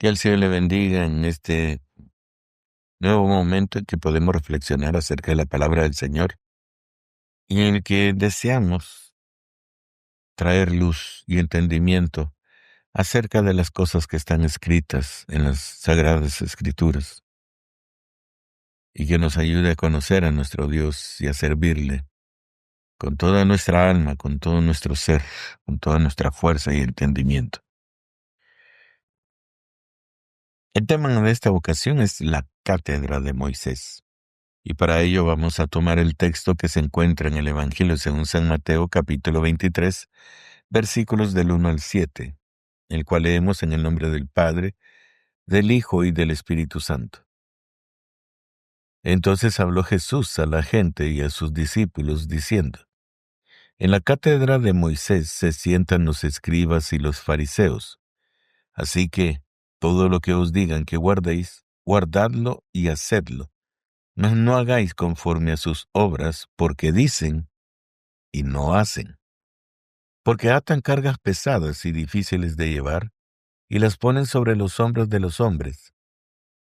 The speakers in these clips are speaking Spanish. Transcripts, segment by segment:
Que el Señor le bendiga en este nuevo momento en que podemos reflexionar acerca de la palabra del Señor y en el que deseamos traer luz y entendimiento acerca de las cosas que están escritas en las Sagradas Escrituras y que nos ayude a conocer a nuestro Dios y a servirle con toda nuestra alma, con todo nuestro ser, con toda nuestra fuerza y entendimiento. El tema de esta ocasión es la cátedra de Moisés. Y para ello vamos a tomar el texto que se encuentra en el Evangelio según San Mateo, capítulo 23, versículos del 1 al 7, el cual leemos en el nombre del Padre, del Hijo y del Espíritu Santo. Entonces habló Jesús a la gente y a sus discípulos, diciendo: En la cátedra de Moisés se sientan los escribas y los fariseos. Así que todo lo que os digan que guardéis, guardadlo y hacedlo. Mas no hagáis conforme a sus obras, porque dicen y no hacen. Porque atan cargas pesadas y difíciles de llevar, y las ponen sobre los hombros de los hombres.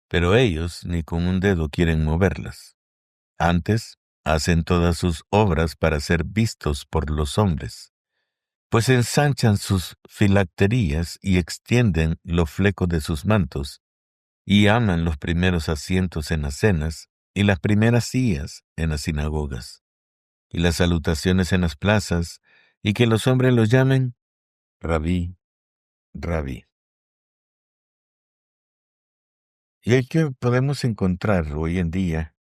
Pero ellos ni con un dedo quieren moverlas. Antes, hacen todas sus obras para ser vistos por los hombres. Pues ensanchan sus filacterías y extienden los flecos de sus mantos, y aman los primeros asientos en las cenas, y las primeras sillas en las sinagogas, y las salutaciones en las plazas, y que los hombres los llamen Rabí, Rabí. Y hay que podemos encontrar hoy en día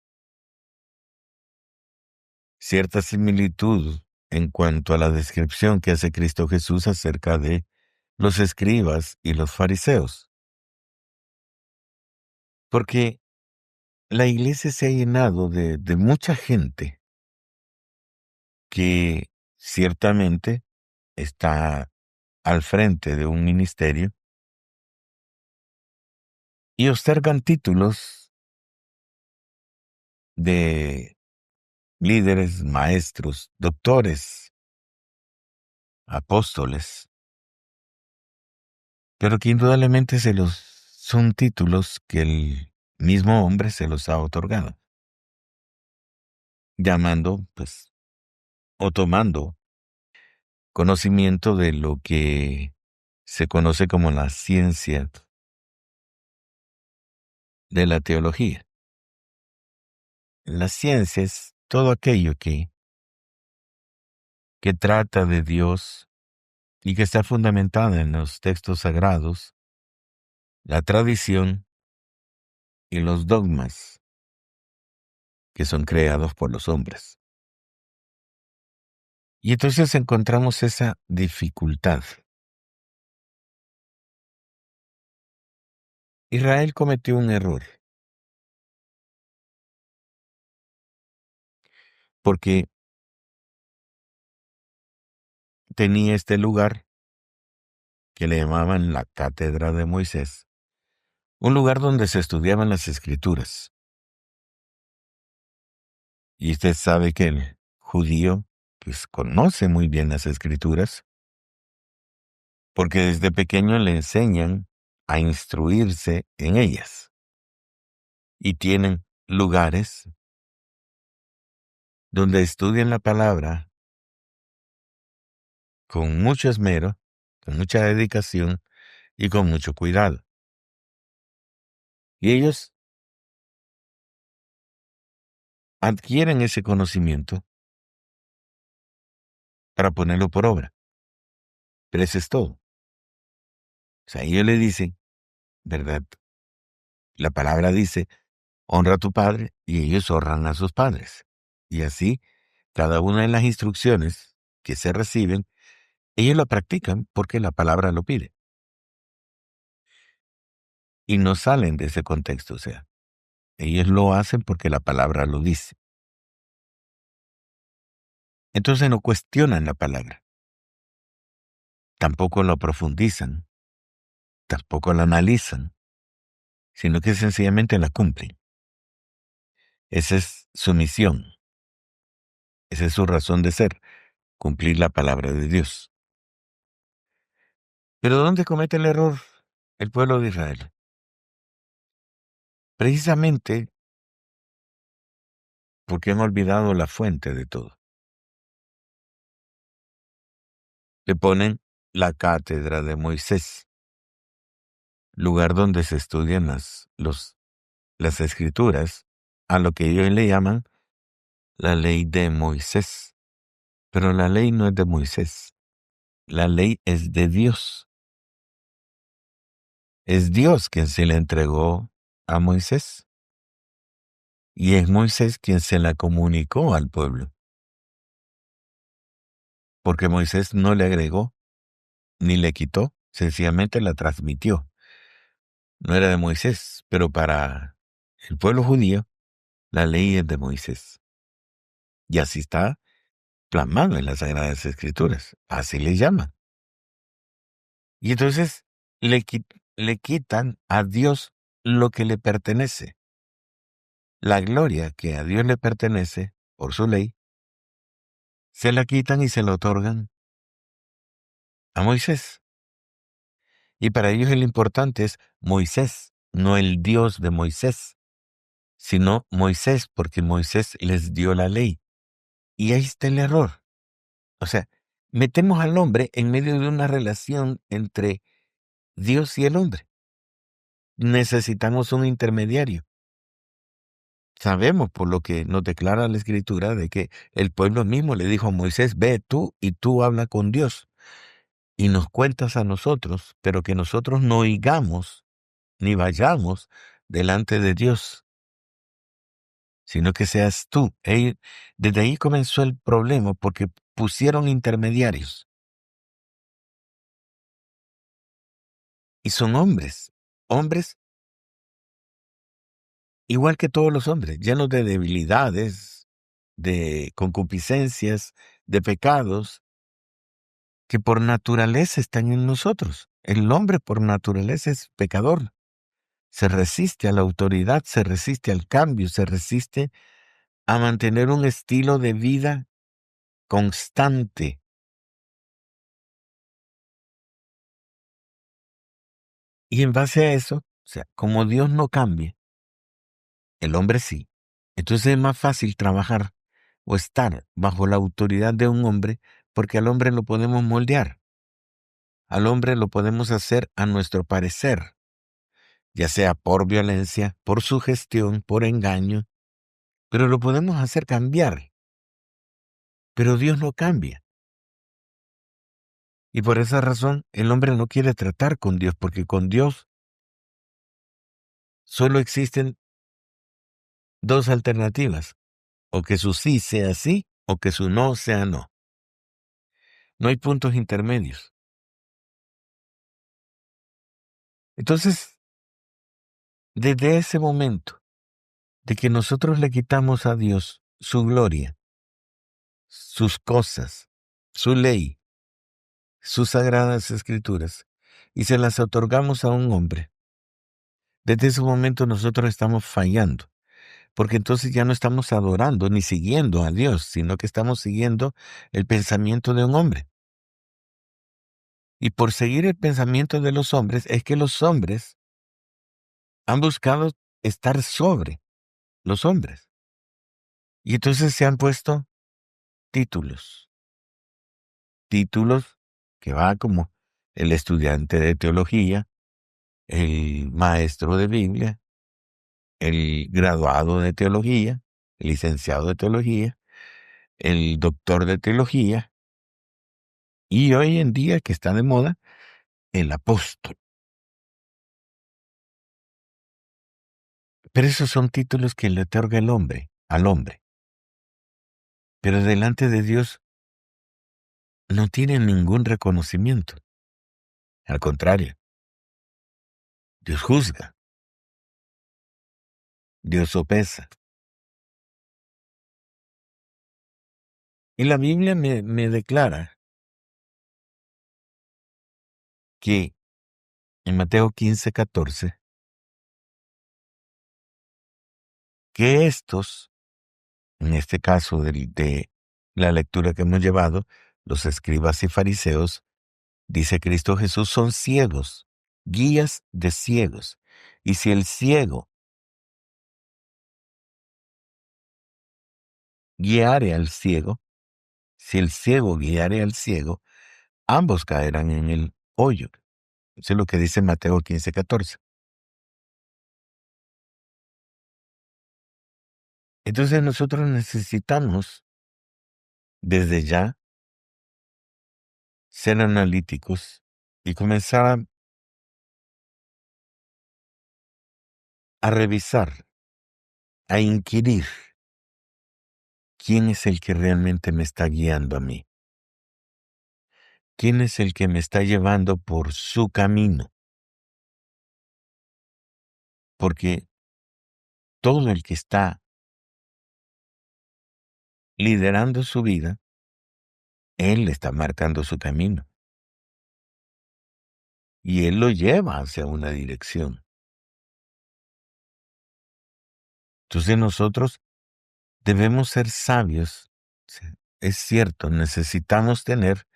cierta similitud en cuanto a la descripción que hace Cristo Jesús acerca de los escribas y los fariseos. Porque la iglesia se ha llenado de mucha gente que ciertamente está al frente de un ministerio y otorgan títulos de líderes, maestros, doctores, apóstoles, pero que indudablemente son títulos que el mismo hombre se los ha otorgado, llamando, pues, o tomando conocimiento de lo que se conoce como la ciencia de la teología. La ciencia es todo aquello que trata de Dios y que está fundamentada en los textos sagrados, la tradición y los dogmas que son creados por los hombres. Y entonces encontramos esa dificultad. Israel cometió un error, porque tenía este lugar que le llamaban la Cátedra de Moisés, un lugar donde se estudiaban las Escrituras. Y usted sabe que el judío, pues, conoce muy bien las Escrituras, porque desde pequeño le enseñan a instruirse en ellas. Y tienen lugares donde estudian la palabra con mucho esmero, con mucha dedicación y con mucho cuidado. Y ellos adquieren ese conocimiento para ponerlo por obra. Pero eso es todo. O sea, ellos le dicen, ¿verdad? La palabra dice, honra a tu padre, y ellos honran a sus padres. Y así, cada una de las instrucciones que se reciben, ellos la practican porque la palabra lo pide. Y no salen de ese contexto, o sea, ellos lo hacen porque la palabra lo dice. Entonces no cuestionan la palabra, tampoco lo profundizan, tampoco la analizan, sino que sencillamente la cumplen. Esa es su misión, esa es su razón de ser, cumplir la palabra de Dios. Pero ¿dónde comete el error el pueblo de Israel. Precisamente porque han olvidado la fuente de todo. Le ponen la cátedra de Moisés, lugar donde se estudian las escrituras, a lo que ellos le llaman la ley de Moisés. Pero la ley no es de Moisés, la ley es de Dios. Es Dios quien se la entregó a Moisés. Y es Moisés quien se la comunicó al pueblo. Porque Moisés no le agregó ni le quitó, sencillamente la transmitió. No era de Moisés, pero para el pueblo judío, la ley es de Moisés. Y así está plasmado en las Sagradas Escrituras. Así le llaman. Y entonces le quitan a Dios lo que le pertenece. La gloria que a Dios le pertenece por su ley, se la quitan y se la otorgan a Moisés. Y para ellos el importante es Moisés, no el Dios de Moisés, sino Moisés, porque Moisés les dio la ley. Y ahí está el error. O sea, metemos al hombre en medio de una relación entre Dios y el hombre. Necesitamos un intermediario. Sabemos por lo que nos declara la Escritura de que el pueblo mismo le dijo a Moisés, ve tú y tú habla con Dios y nos cuentas a nosotros, pero que nosotros no oigamos ni vayamos delante de Dios, sino que seas tú. Desde ahí comenzó el problema porque pusieron intermediarios y son hombres, hombres igual que todos los hombres, llenos de debilidades, de concupiscencias, de pecados, que por naturaleza están en nosotros. El hombre por naturaleza es pecador. Se resiste a la autoridad, se resiste al cambio, se resiste a mantener un estilo de vida constante. Y en base a eso, o sea, como Dios no cambia, el hombre sí. Entonces es más fácil trabajar o estar bajo la autoridad de un hombre porque al hombre lo podemos moldear. Al hombre lo podemos hacer a nuestro parecer, ya sea por violencia, por sugestión, por engaño, pero lo podemos hacer cambiar. Pero Dios no cambia. Y por esa razón el hombre no quiere tratar con Dios, porque con Dios solo existen dos alternativas, o que su sí sea sí, o que su no sea no. No hay puntos intermedios. Entonces, desde ese momento de que nosotros le quitamos a Dios su gloria, sus cosas, su ley, sus sagradas escrituras, y se las otorgamos a un hombre, desde ese momento nosotros estamos fallando, porque entonces ya no estamos adorando ni siguiendo a Dios, sino que estamos siguiendo el pensamiento de un hombre. Y por seguir el pensamiento de los hombres es que los hombres han buscado estar sobre los hombres. Y entonces se han puesto títulos. Títulos que va como el estudiante de teología, el maestro de Biblia, el graduado de teología, el licenciado de teología, el doctor de teología, y hoy en día que está de moda, el apóstol. Pero esos son títulos que le otorga el hombre al hombre. Pero delante de Dios no tienen ningún reconocimiento. Al contrario, Dios juzga, Dios sopesa. Y la Biblia me declara que en Mateo 15:14, que estos, en este caso de la lectura que hemos llevado, los escribas y fariseos, dice Cristo Jesús, son ciegos guías de ciegos. Y si el ciego guiare al ciego, si el ciego guiare al ciego, ambos caerán en el hoyo. Eso es lo que dice Mateo 15:14. Entonces nosotros necesitamos, desde ya, ser analíticos y comenzar a revisar, a inquirir quién es el que realmente me está guiando a mí, quién es el que me está llevando por su camino, porque todo el que está liderando su vida, él está marcando su camino y él lo lleva hacia una dirección. Entonces nosotros debemos ser sabios. Sí, es cierto, necesitamos tener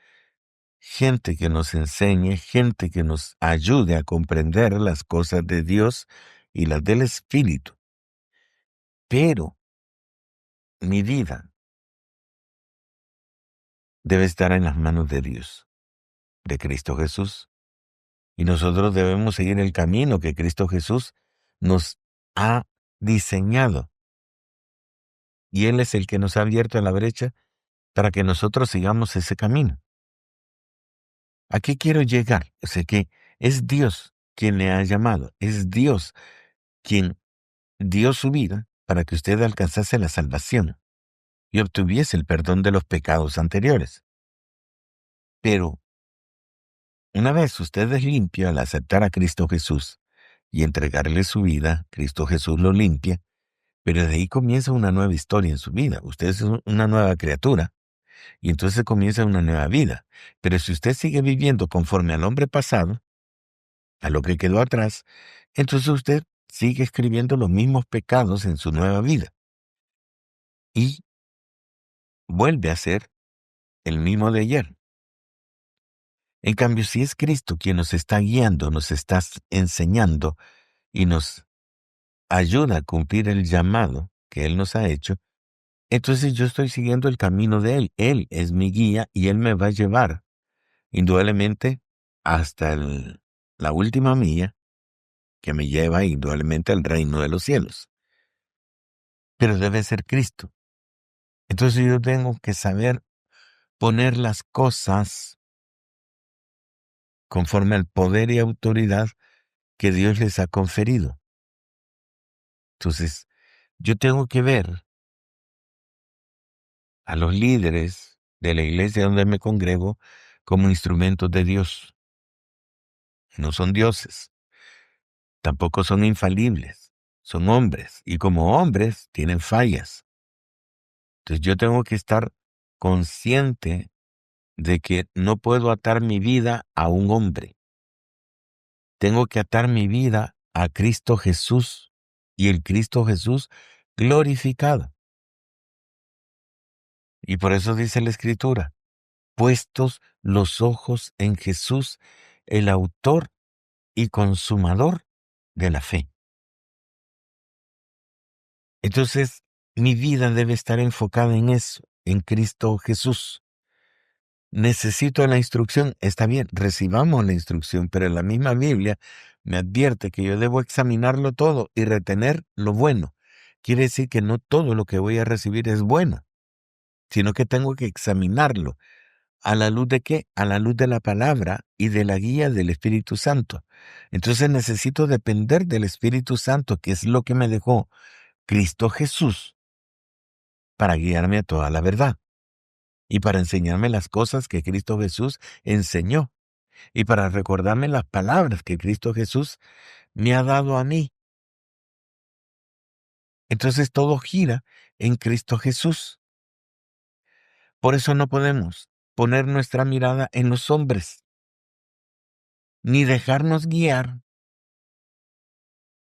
gente que nos enseñe, gente que nos ayude a comprender las cosas de Dios y las del Espíritu. Pero mi vida debe estar en las manos de Dios, de Cristo Jesús. Y nosotros debemos seguir el camino que Cristo Jesús nos ha diseñado. Y Él es el que nos ha abierto la brecha para que nosotros sigamos ese camino. ¿A qué quiero llegar? O sea que es Dios quien le ha llamado, es Dios quien dio su vida para que usted alcanzase la salvación y obtuviese el perdón de los pecados anteriores. Pero una vez usted es limpio al aceptar a Cristo Jesús y entregarle su vida, Cristo Jesús lo limpia, pero de ahí comienza una nueva historia en su vida. Usted es una nueva criatura y entonces comienza una nueva vida. Pero si usted sigue viviendo conforme al hombre pasado, a lo que quedó atrás, entonces usted sigue escribiendo los mismos pecados en su nueva vida y vuelve a ser el mismo de ayer. En cambio, si es Cristo quien nos está guiando, nos está enseñando y nos ayuda a cumplir el llamado que Él nos ha hecho, entonces yo estoy siguiendo el camino de Él. Él es mi guía y Él me va a llevar, indudablemente, hasta la última milla que me lleva indudablemente al reino de los cielos. Pero debe ser Cristo. Entonces yo tengo que saber poner las cosas conforme al poder y autoridad que Dios les ha conferido. Entonces, yo tengo que ver a los líderes de la iglesia donde me congrego como instrumentos de Dios. No son dioses, tampoco son infalibles, son hombres, y como hombres tienen fallas. Entonces yo tengo que estar consciente de que no puedo atar mi vida a un hombre. Tengo que atar mi vida a Cristo Jesús y el Cristo Jesús glorificado. Y por eso dice la Escritura, puestos los ojos en Jesús, el autor y consumador de la fe. Entonces, mi vida debe estar enfocada en eso, en Cristo Jesús. Necesito la instrucción, está bien, recibamos la instrucción, pero la misma Biblia me advierte que yo debo examinarlo todo y retener lo bueno. Quiere decir que no todo lo que voy a recibir es bueno, sino que tengo que examinarlo. ¿A la luz de qué? A la luz de la palabra y de la guía del Espíritu Santo. Entonces necesito depender del Espíritu Santo, que es lo que me dejó Cristo Jesús, para guiarme a toda la verdad y para enseñarme las cosas que Cristo Jesús enseñó y para recordarme las palabras que Cristo Jesús me ha dado a mí. Entonces todo gira en Cristo Jesús. Por eso no podemos poner nuestra mirada en los hombres, ni dejarnos guiar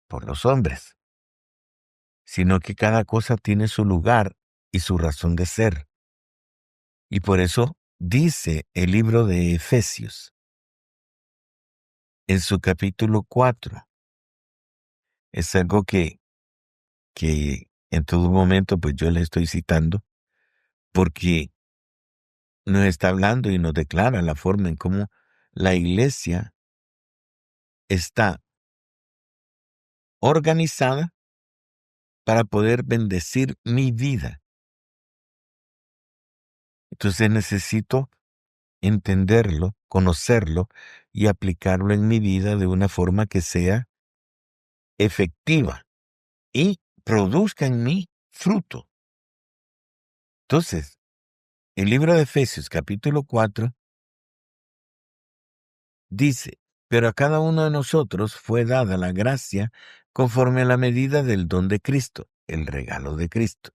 por los hombres, sino que cada cosa tiene su lugar y su razón de ser. Y por eso dice el libro de Efesios, en su capítulo 4. Es algo que en todo momento pues yo le estoy citando porque nos está hablando y nos declara la forma en cómo la iglesia está organizada para poder bendecir mi vida. Entonces necesito entenderlo, conocerlo y aplicarlo en mi vida de una forma que sea efectiva y produzca en mí fruto. Entonces, el libro de Efesios capítulo 4 dice, pero a cada uno de nosotros fue dada la gracia conforme a la medida del don de Cristo, el regalo de Cristo.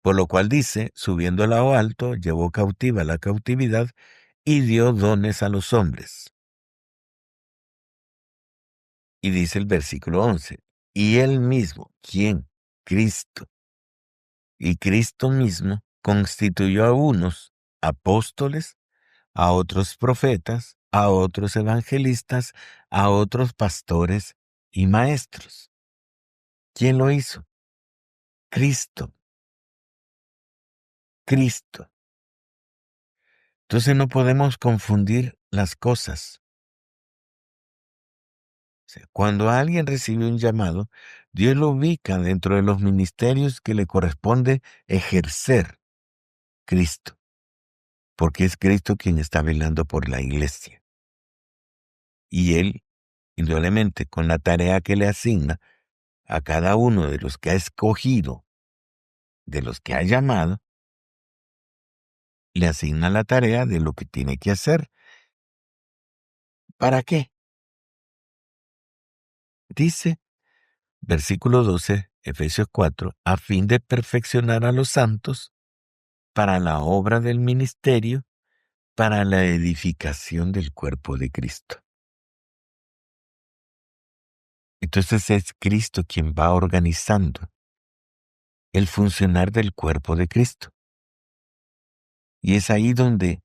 Por lo cual dice, subiendo a lo alto, llevó cautiva la cautividad y dio dones a los hombres. Y dice el versículo 11, y él mismo, ¿quién? Cristo. Y Cristo mismo constituyó a unos apóstoles, a otros profetas, a otros evangelistas, a otros pastores y maestros. ¿Quién lo hizo? Cristo. Cristo. Entonces no podemos confundir las cosas. O sea, cuando alguien recibe un llamado, Dios lo ubica dentro de los ministerios que le corresponde ejercer Cristo, porque es Cristo quien está velando por la iglesia. Y Él, indudablemente, con la tarea que le asigna a cada uno de los que ha escogido, de los que ha llamado, le asigna la tarea de lo que tiene que hacer. ¿Para qué? Dice, versículo 12, Efesios 4, a fin de perfeccionar a los santos para la obra del ministerio, para la edificación del cuerpo de Cristo. Entonces es Cristo quien va organizando el funcionar del cuerpo de Cristo. Y es ahí donde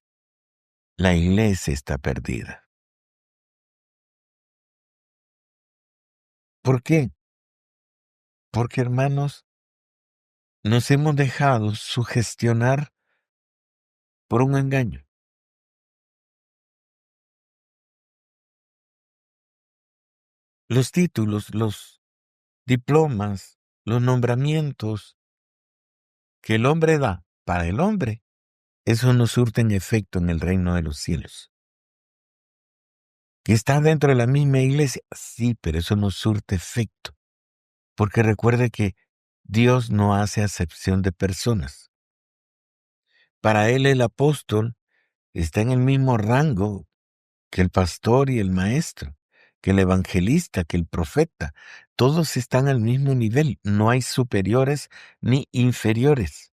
la iglesia está perdida. ¿Por qué? Porque, hermanos, nos hemos dejado sugestionar por un engaño. Los títulos, los diplomas, los nombramientos que el hombre da para el hombre, eso no surten efecto en el reino de los cielos. ¿Que está dentro de la misma iglesia? Sí, pero eso no surte efecto. Porque recuerde que Dios no hace acepción de personas. Para Él el apóstol está en el mismo rango que el pastor y el maestro, que el evangelista, que el profeta. Todos están al mismo nivel, no hay superiores ni inferiores.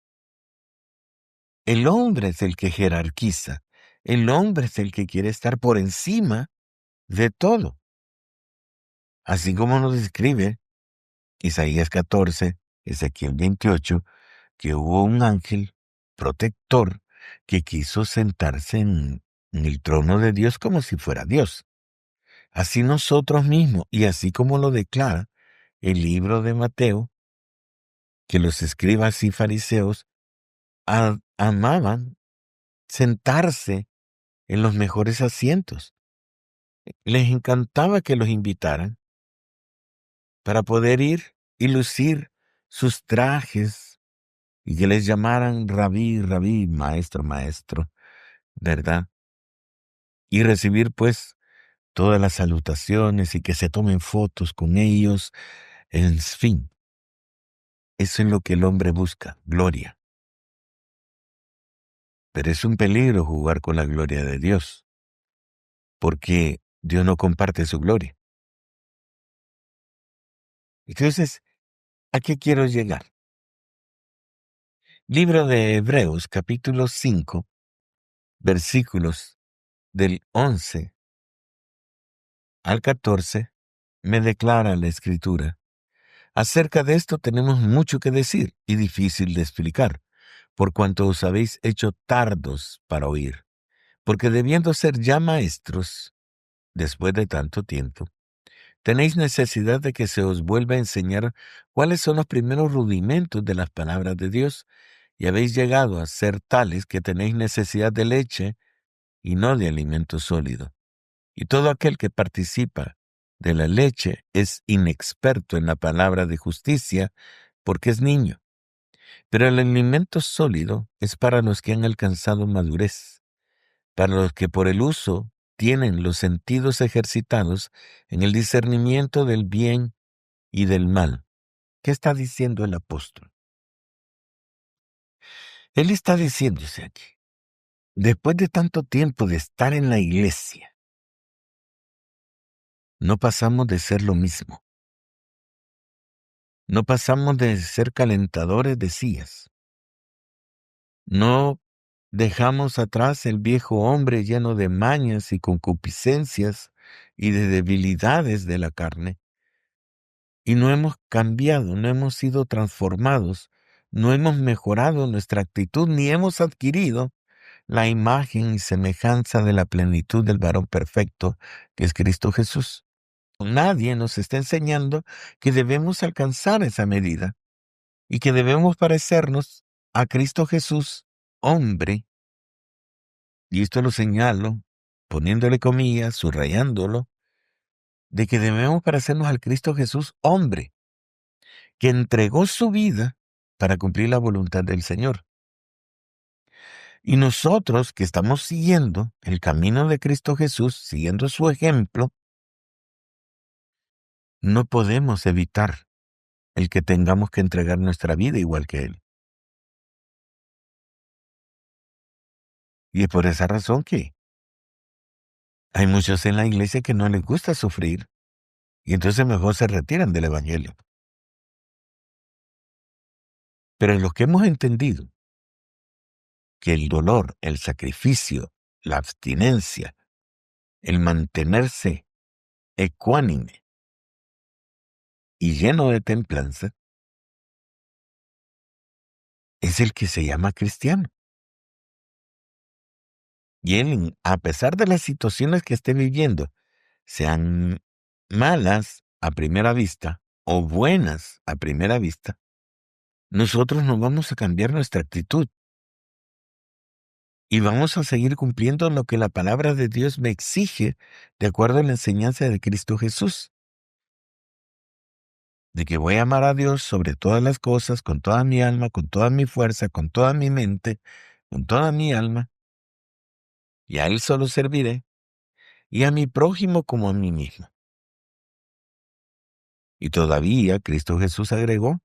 El hombre es el que jerarquiza, el hombre es el que quiere estar por encima de todo. Así como nos describe Isaías 14, Ezequiel 28, que hubo un ángel protector que quiso sentarse en el trono de Dios como si fuera Dios. Así nosotros mismos, y así como lo declara el libro de Mateo, que los escribas y fariseos amaban sentarse en los mejores asientos. Les encantaba que los invitaran para poder ir y lucir sus trajes y que les llamaran rabí, rabí, maestro, maestro, ¿verdad? Y recibir pues todas las salutaciones y que se tomen fotos con ellos, en fin. Eso es lo que el hombre busca, gloria. Pero es un peligro jugar con la gloria de Dios, porque Dios no comparte su gloria. Entonces, ¿a qué quiero llegar? Libro de Hebreos, capítulo 5, versículos del 11 al 14, me declara la Escritura. Acerca de esto tenemos mucho que decir y difícil de explicar, por cuanto os habéis hecho tardos para oír, porque debiendo ser ya maestros, después de tanto tiempo, tenéis necesidad de que se os vuelva a enseñar cuáles son los primeros rudimentos de las palabras de Dios, y habéis llegado a ser tales que tenéis necesidad de leche y no de alimento sólido. Y todo aquel que participa de la leche es inexperto en la palabra de justicia porque es niño. Pero el alimento sólido es para los que han alcanzado madurez, para los que por el uso tienen los sentidos ejercitados en el discernimiento del bien y del mal. ¿Qué está diciendo el apóstol? Él está diciéndose aquí, después de tanto tiempo de estar en la iglesia, no pasamos de ser lo mismo. No pasamos de ser calentadores de sillas. No dejamos atrás el viejo hombre lleno de mañas y concupiscencias y de debilidades de la carne. Y no hemos cambiado, no hemos sido transformados, no hemos mejorado nuestra actitud, ni hemos adquirido la imagen y semejanza de la plenitud del varón perfecto, que es Cristo Jesús. Nadie nos está enseñando que debemos alcanzar esa medida y que debemos parecernos a Cristo Jesús, hombre. Y esto lo señalo, poniéndole comillas, subrayándolo, de que debemos parecernos al Cristo Jesús, hombre, que entregó su vida para cumplir la voluntad del Señor. Y nosotros que estamos siguiendo el camino de Cristo Jesús, siguiendo su ejemplo, no podemos evitar el que tengamos que entregar nuestra vida igual que Él. Y es por esa razón que hay muchos en la iglesia que no les gusta sufrir y entonces mejor se retiran del Evangelio. Pero los que hemos entendido que el dolor, el sacrificio, la abstinencia, el mantenerse ecuánime y lleno de templanza, es el que se llama cristiano. Y él, a pesar de las situaciones que esté viviendo, sean malas a primera vista o buenas a primera vista, nosotros no vamos a cambiar nuestra actitud y vamos a seguir cumpliendo lo que la palabra de Dios me exige de acuerdo a la enseñanza de Cristo Jesús. De que voy a amar a Dios sobre todas las cosas, con toda mi alma, con toda mi fuerza, con toda mi mente, con toda mi alma, y a Él solo serviré, y a mi prójimo como a mí mismo. Y todavía Cristo Jesús agregó,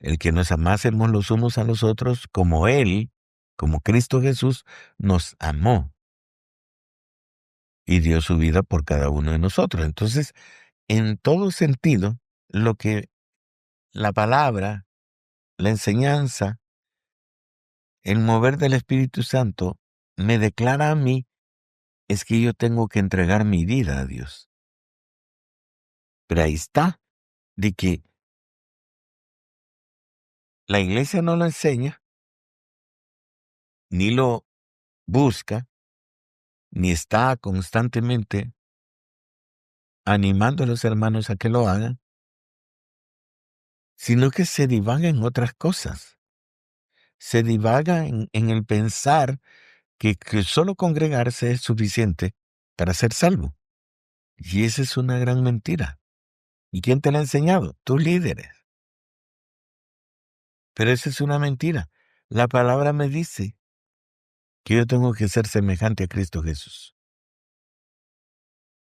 el que nos amásemos los unos a los otros como Él, como Cristo Jesús, nos amó y dio su vida por cada uno de nosotros. Entonces, en todo sentido, lo que la palabra, la enseñanza, el mover del Espíritu Santo me declara a mí es que yo tengo que entregar mi vida a Dios. Pero ahí está, de que la iglesia no lo enseña, ni lo busca, ni está constantemente animando a los hermanos a que lo hagan, sino que se divaga en otras cosas. Se divaga en el pensar que solo congregarse es suficiente para ser salvo. Y esa es una gran mentira. ¿Y quién te la ha enseñado? Tus líderes. Pero esa es una mentira. La palabra me dice que yo tengo que ser semejante a Cristo Jesús.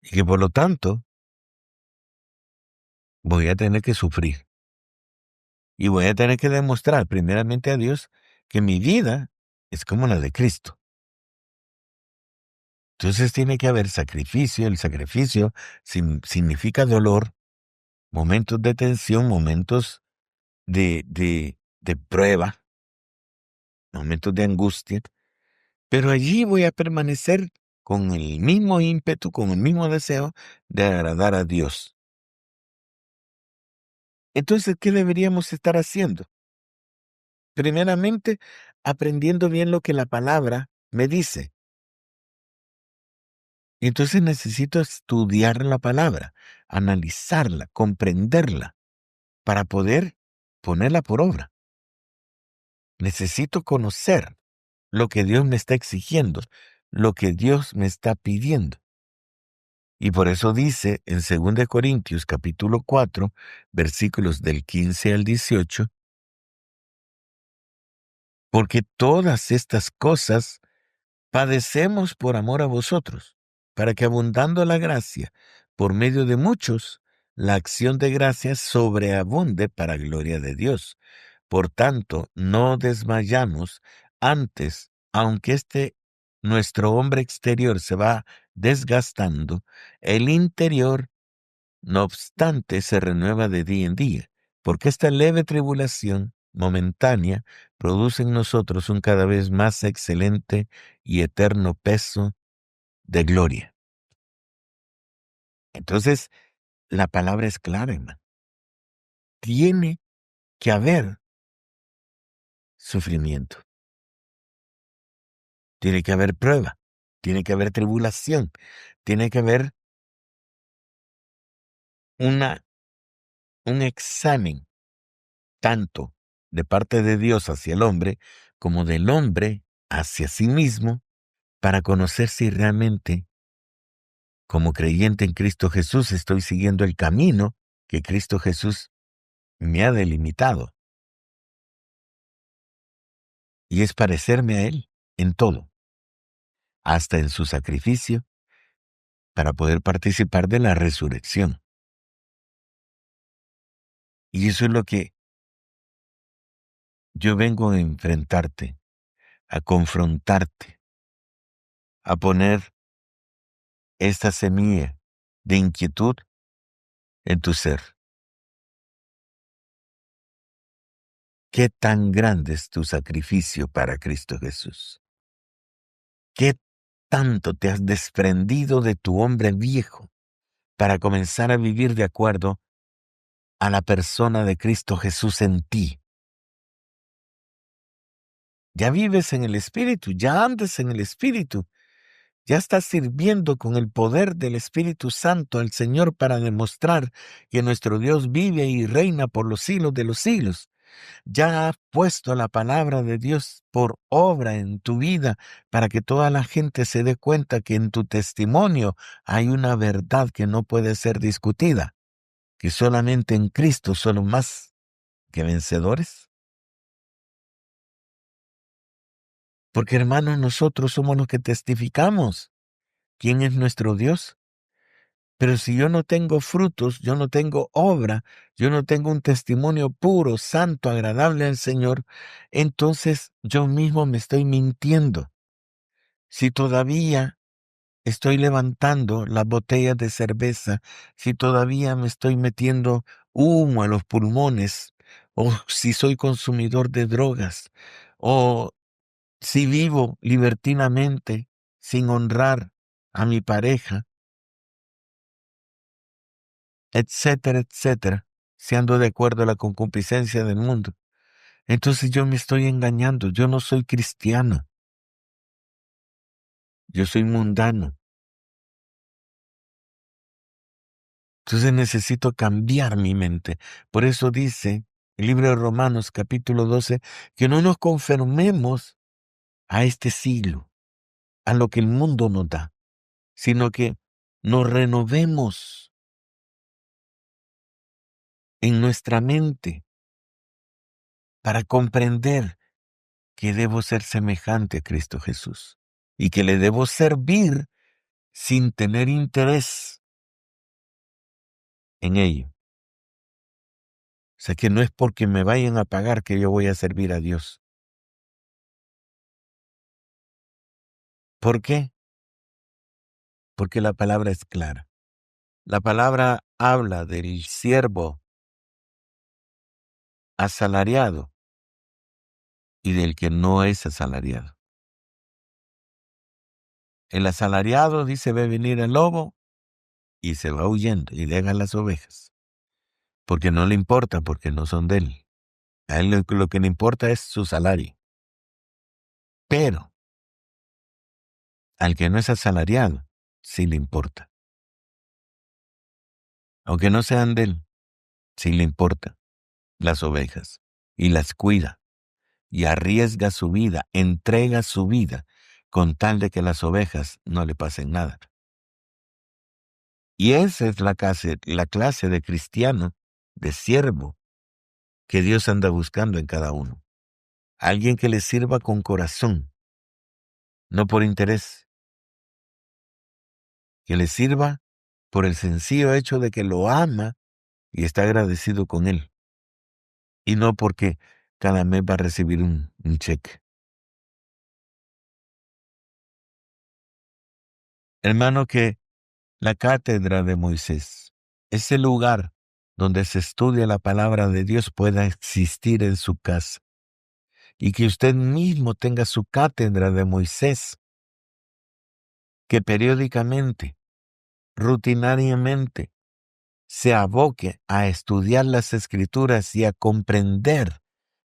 Y que por lo tanto voy a tener que sufrir. Y voy a tener que demostrar primeramente a Dios que mi vida es como la de Cristo. Entonces tiene que haber sacrificio. El sacrificio significa dolor, momentos de tensión, momentos de prueba, momentos de angustia. Pero allí voy a permanecer con el mismo ímpetu, con el mismo deseo de agradar a Dios. Entonces, ¿qué deberíamos estar haciendo? Primeramente, aprendiendo bien lo que la palabra me dice. Y entonces necesito estudiar la palabra, analizarla, comprenderla, para poder ponerla por obra. Necesito conocer lo que Dios me está exigiendo, lo que Dios me está pidiendo. Y por eso dice en 2 Corintios capítulo 4, versículos del 15 al 18, porque todas estas cosas padecemos por amor a vosotros, para que abundando la gracia por medio de muchos, la acción de gracias sobreabunde para gloria de Dios. Por tanto, no desmayamos antes, aunque nuestro hombre exterior se va desgastando, el interior, no obstante, se renueva de día en día, porque esta leve tribulación momentánea produce en nosotros un cada vez más excelente y eterno peso de gloria. Entonces, la palabra es clara, hermano. Tiene que haber sufrimiento, tiene que haber prueba, tiene que haber tribulación, tiene que haber una, un examen, tanto de parte de Dios hacia el hombre, como del hombre hacia sí mismo, para conocer si realmente, como creyente en Cristo Jesús, estoy siguiendo el camino que Cristo Jesús me ha delimitado. Y es parecerme a Él en todo, hasta en su sacrificio, para poder participar de la resurrección. Y eso es lo que yo vengo a enfrentarte, a confrontarte, a poner esta semilla de inquietud en tu ser. ¿Qué tan grande es tu sacrificio para Cristo Jesús? ¿Qué tanto te has desprendido de tu hombre viejo para comenzar a vivir de acuerdo a la persona de Cristo Jesús en ti? Ya vives en el Espíritu, ya andas en el Espíritu, ya estás sirviendo con el poder del Espíritu Santo al Señor para demostrar que nuestro Dios vive y reina por los siglos de los siglos. Ya has puesto la palabra de Dios por obra en tu vida para que toda la gente se dé cuenta que en tu testimonio hay una verdad que no puede ser discutida, que solamente en Cristo somos más que vencedores. Porque hermanos, nosotros somos los que testificamos quién es nuestro Dios. Pero si yo no tengo frutos, yo no tengo obra, yo no tengo un testimonio puro, santo, agradable al Señor, entonces yo mismo me estoy mintiendo. Si todavía estoy levantando las botellas de cerveza, si todavía me estoy metiendo humo a los pulmones, o si soy consumidor de drogas, o si vivo libertinamente sin honrar a mi pareja, etcétera, etcétera, si ando de acuerdo a la concupiscencia del mundo. Entonces yo me estoy engañando, yo no soy cristiano, yo soy mundano. Entonces necesito cambiar mi mente. Por eso dice el libro de Romanos capítulo 12, que no nos conformemos a este siglo, a lo que el mundo nos da, sino que nos renovemos en nuestra mente para comprender que debo ser semejante a Cristo Jesús y que le debo servir sin tener interés en ello. O sea, que no es porque me vayan a pagar que yo voy a servir a Dios. ¿Por qué? Porque la palabra es clara. La palabra habla del siervo asalariado y del que no es asalariado. El asalariado dice ve venir el lobo y se va huyendo y deja las ovejas. Porque no le importa, porque no son de él. A él lo que le importa es su salario. Pero al que no es asalariado, sí le importa. Aunque no sean de él, sí le importa las ovejas y las cuida y arriesga su vida, entrega su vida con tal de que las ovejas no le pasen nada. Y esa es la clase de cristiano, de siervo, que Dios anda buscando en cada uno. Alguien que le sirva con corazón, no por interés, que le sirva por el sencillo hecho de que lo ama y está agradecido con él, y no porque cada mes va a recibir un cheque. Hermano, que la cátedra de Moisés, ese lugar donde se estudia la palabra de Dios, pueda existir en su casa, y que usted mismo tenga su cátedra de Moisés, que periódicamente, rutinariamente, se aboque a estudiar las Escrituras y a comprender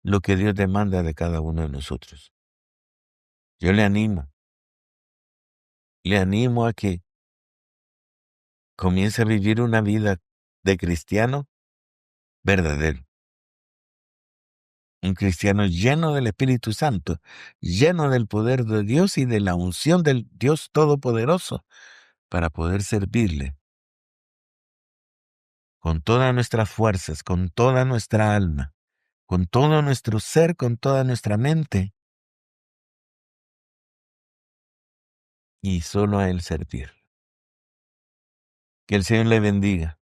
lo que Dios demanda de cada uno de nosotros. Yo le animo a que comience a vivir una vida de cristiano verdadero. Un cristiano lleno del Espíritu Santo, lleno del poder de Dios y de la unción del Dios Todopoderoso para poder servirle con todas nuestras fuerzas, con toda nuestra alma, con todo nuestro ser, con toda nuestra mente, y solo a Él servir. Que el Señor le bendiga.